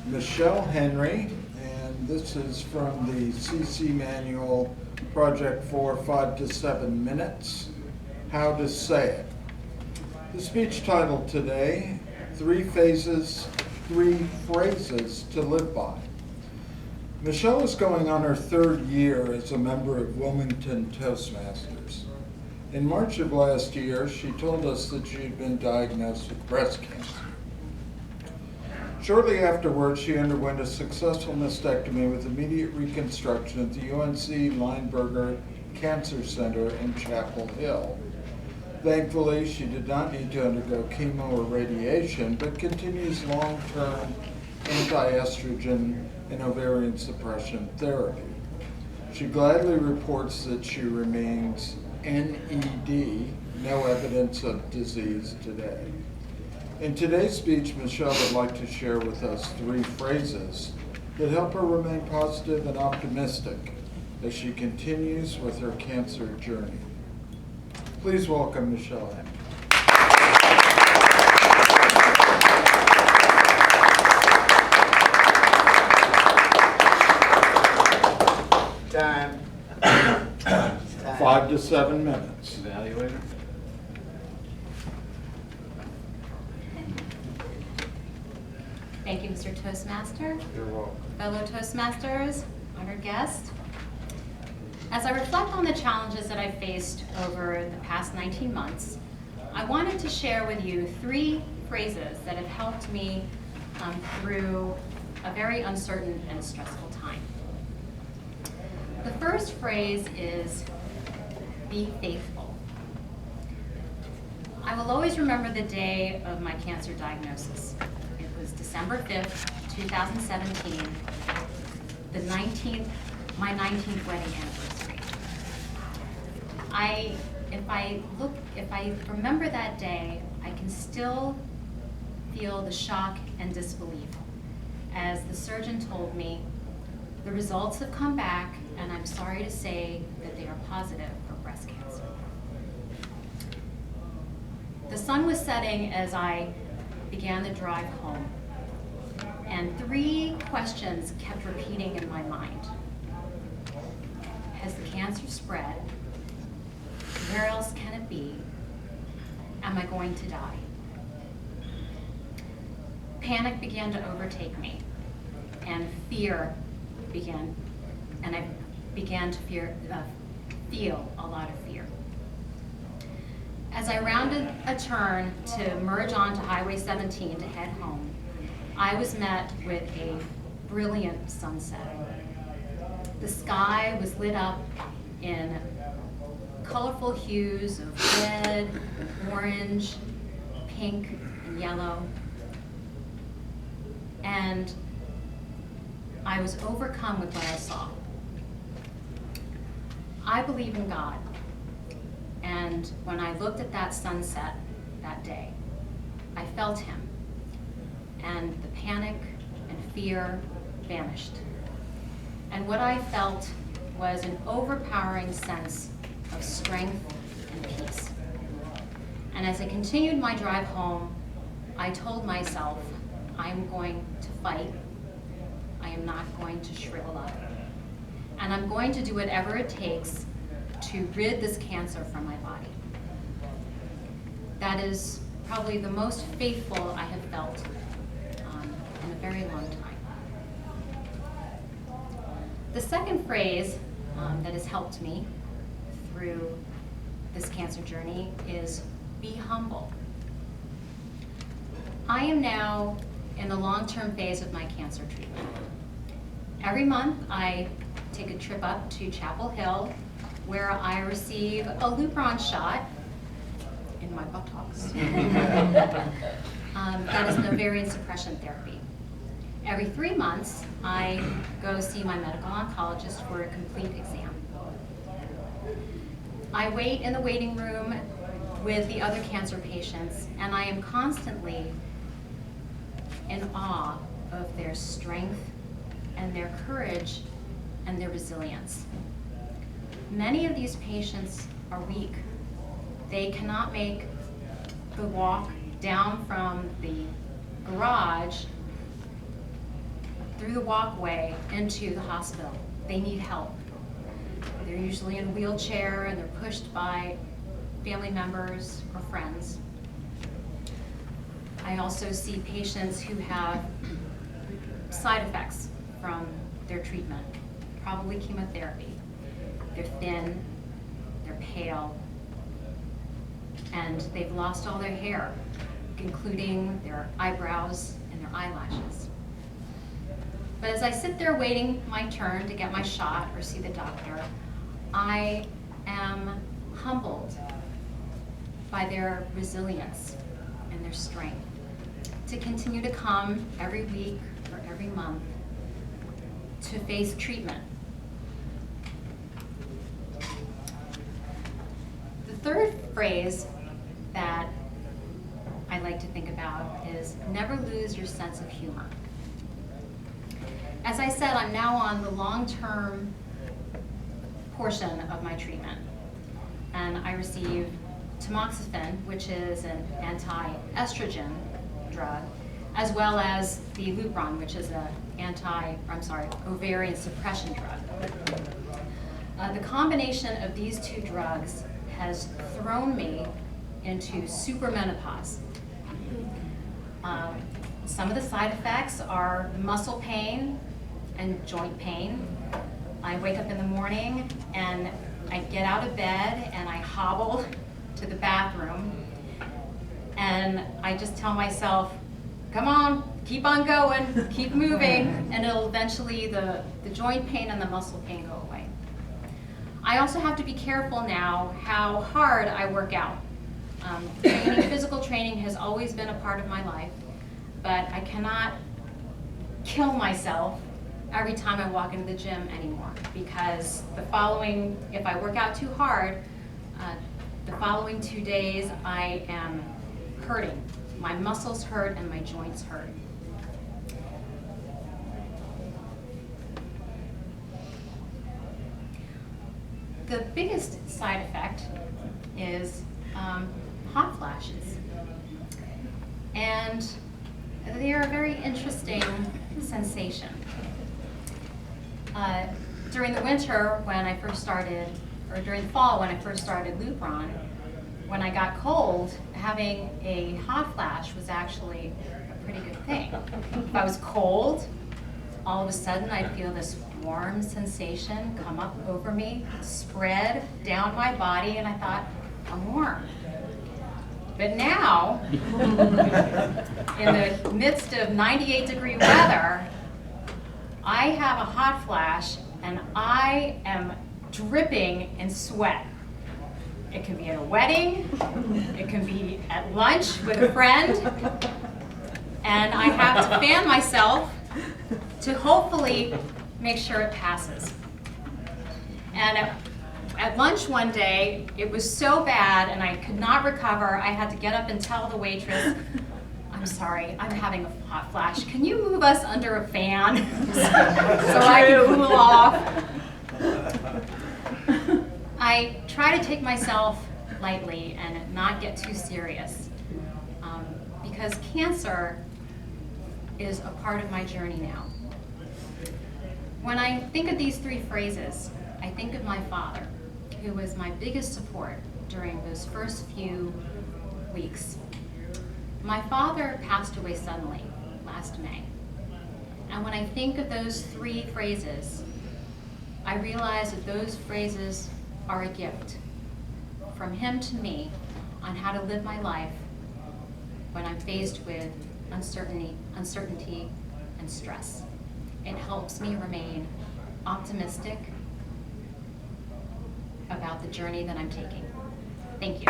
Michelle Henry, and this is from the CC Manual, Project 4, 5 to 7 minutes, How to Say It. The speech title today, Three Phrases to Live By. Michelle is going on her third year as a member of Wilmington Toastmasters. In March of last year, she told us that she had been diagnosed with breast cancer. Shortly afterwards, she underwent a successful mastectomy with immediate reconstruction at the UNC Lineberger Cancer Center in Chapel Hill. Thankfully, she did not need to undergo chemo or radiation, but continues long-term anti-estrogen and ovarian suppression therapy. She gladly reports that she remains NED, no evidence of disease today. In today's speech, Michelle would like to share with us three phrases that help her remain positive and optimistic as she continues with her cancer journey. Please welcome Michelle Henry. Time. 5 to 7 minutes. Evaluator. Thank you, Mr. Toastmaster. You're welcome. Fellow Toastmasters, honored guest. As I reflect on the challenges that I faced over the past 19 months, I wanted to share with you three phrases that have helped me through a very uncertain and stressful time. The first phrase is, be faithful. I will always remember the day of my cancer diagnosis. It was December 5th, 2017, my 19th wedding anniversary. If I remember that day, I can still feel the shock and disbelief as the surgeon told me, the results have come back and I'm sorry to say that they are positive for breast cancer. The sun was setting as I began the drive home, and three questions kept repeating in my mind. Has the cancer spread? Where else can it be? Am I going to die? Panic began to overtake me, and fear began, and I began to feel a lot of fear. As I rounded a turn to merge onto Highway 17 to head home, I was met with a brilliant sunset. The sky was lit up in colorful hues of red, orange, pink, and yellow. And I was overcome with what I saw. I believe in God. And when I looked at that sunset that day, I felt Him. And the panic and fear vanished. And what I felt was an overpowering sense of strength and peace. And as I continued my drive home, I told myself, I am going to fight. I am not going to shrivel up. And I'm going to do whatever it takes to rid this cancer from my body. That is probably the most faithful I have felt in a very long time. The second phrase that has helped me through this cancer journey is be humble. I am now in the long-term phase of my cancer treatment. Every month I take a trip up to Chapel Hill where I receive a Lupron shot in my buttocks. That is an ovarian suppression therapy. Every 3 months, I go see my medical oncologist for a complete exam. I wait in the waiting room with the other cancer patients, and I am constantly in awe of their strength and their courage and their resilience. Many of these patients are weak. They cannot make the walk down from the garage through the walkway into the hospital. They need help. They're usually in a wheelchair and they're pushed by family members or friends. I also see patients who have side effects from their treatment, probably chemotherapy. They're thin, they're pale, and they've lost all their hair, including their eyebrows and their eyelashes. But as I sit there waiting my turn to get my shot or see the doctor, I am humbled by their resilience and their strength to continue to come every week or every month to face treatment. The third phrase that I like to think about is never lose your sense of humor. As I said, I'm now on the long-term portion of my treatment, and I receive tamoxifen, which is an anti-estrogen drug, as well as the Lupron, which is an ovarian suppression drug. The combination of these two drugs has thrown me into super menopause. Some of the side effects are muscle pain and joint pain. I wake up in the morning and I get out of bed and I hobble to the bathroom and I just tell myself, come on, keep on going, keep moving, and it'll eventually, the joint pain and the muscle pain go away. I also have to be careful now how hard I work out. Physical training has always been a part of my life, but I cannot kill myself every time I walk into the gym anymore, because if I work out too hard, the following 2 days I am hurting. My muscles hurt and my joints hurt. The biggest side effect is hot flashes. And they are a very interesting sensation. During the winter when I first started, or during the fall when I first started Lupron, when I got cold, having a hot flash was actually a pretty good thing. If I was cold, all of a sudden I'd feel this warm sensation come up over me, spread down my body, and I thought, I'm warm. But now, in the midst of 98-degree weather, I have a hot flash and I am dripping in sweat. It can be at a wedding, it can be at lunch with a friend, and I have to fan myself to hopefully make sure it passes. And at lunch one day, it was so bad and I could not recover. I had to get up and tell the waitress, I'm sorry, I'm having a hot flash. Can you move us under a fan so I can cool off? I try to take myself lightly and not get too serious, because cancer is a part of my journey now. When I think of these three phrases, I think of my father, who was my biggest support during those first few weeks. My father passed away suddenly last May. And when I think of those three phrases, I realize that those phrases are a gift from him to me on how to live my life when I'm faced with uncertainty and stress. It helps me remain optimistic about the journey that I'm taking. Thank you.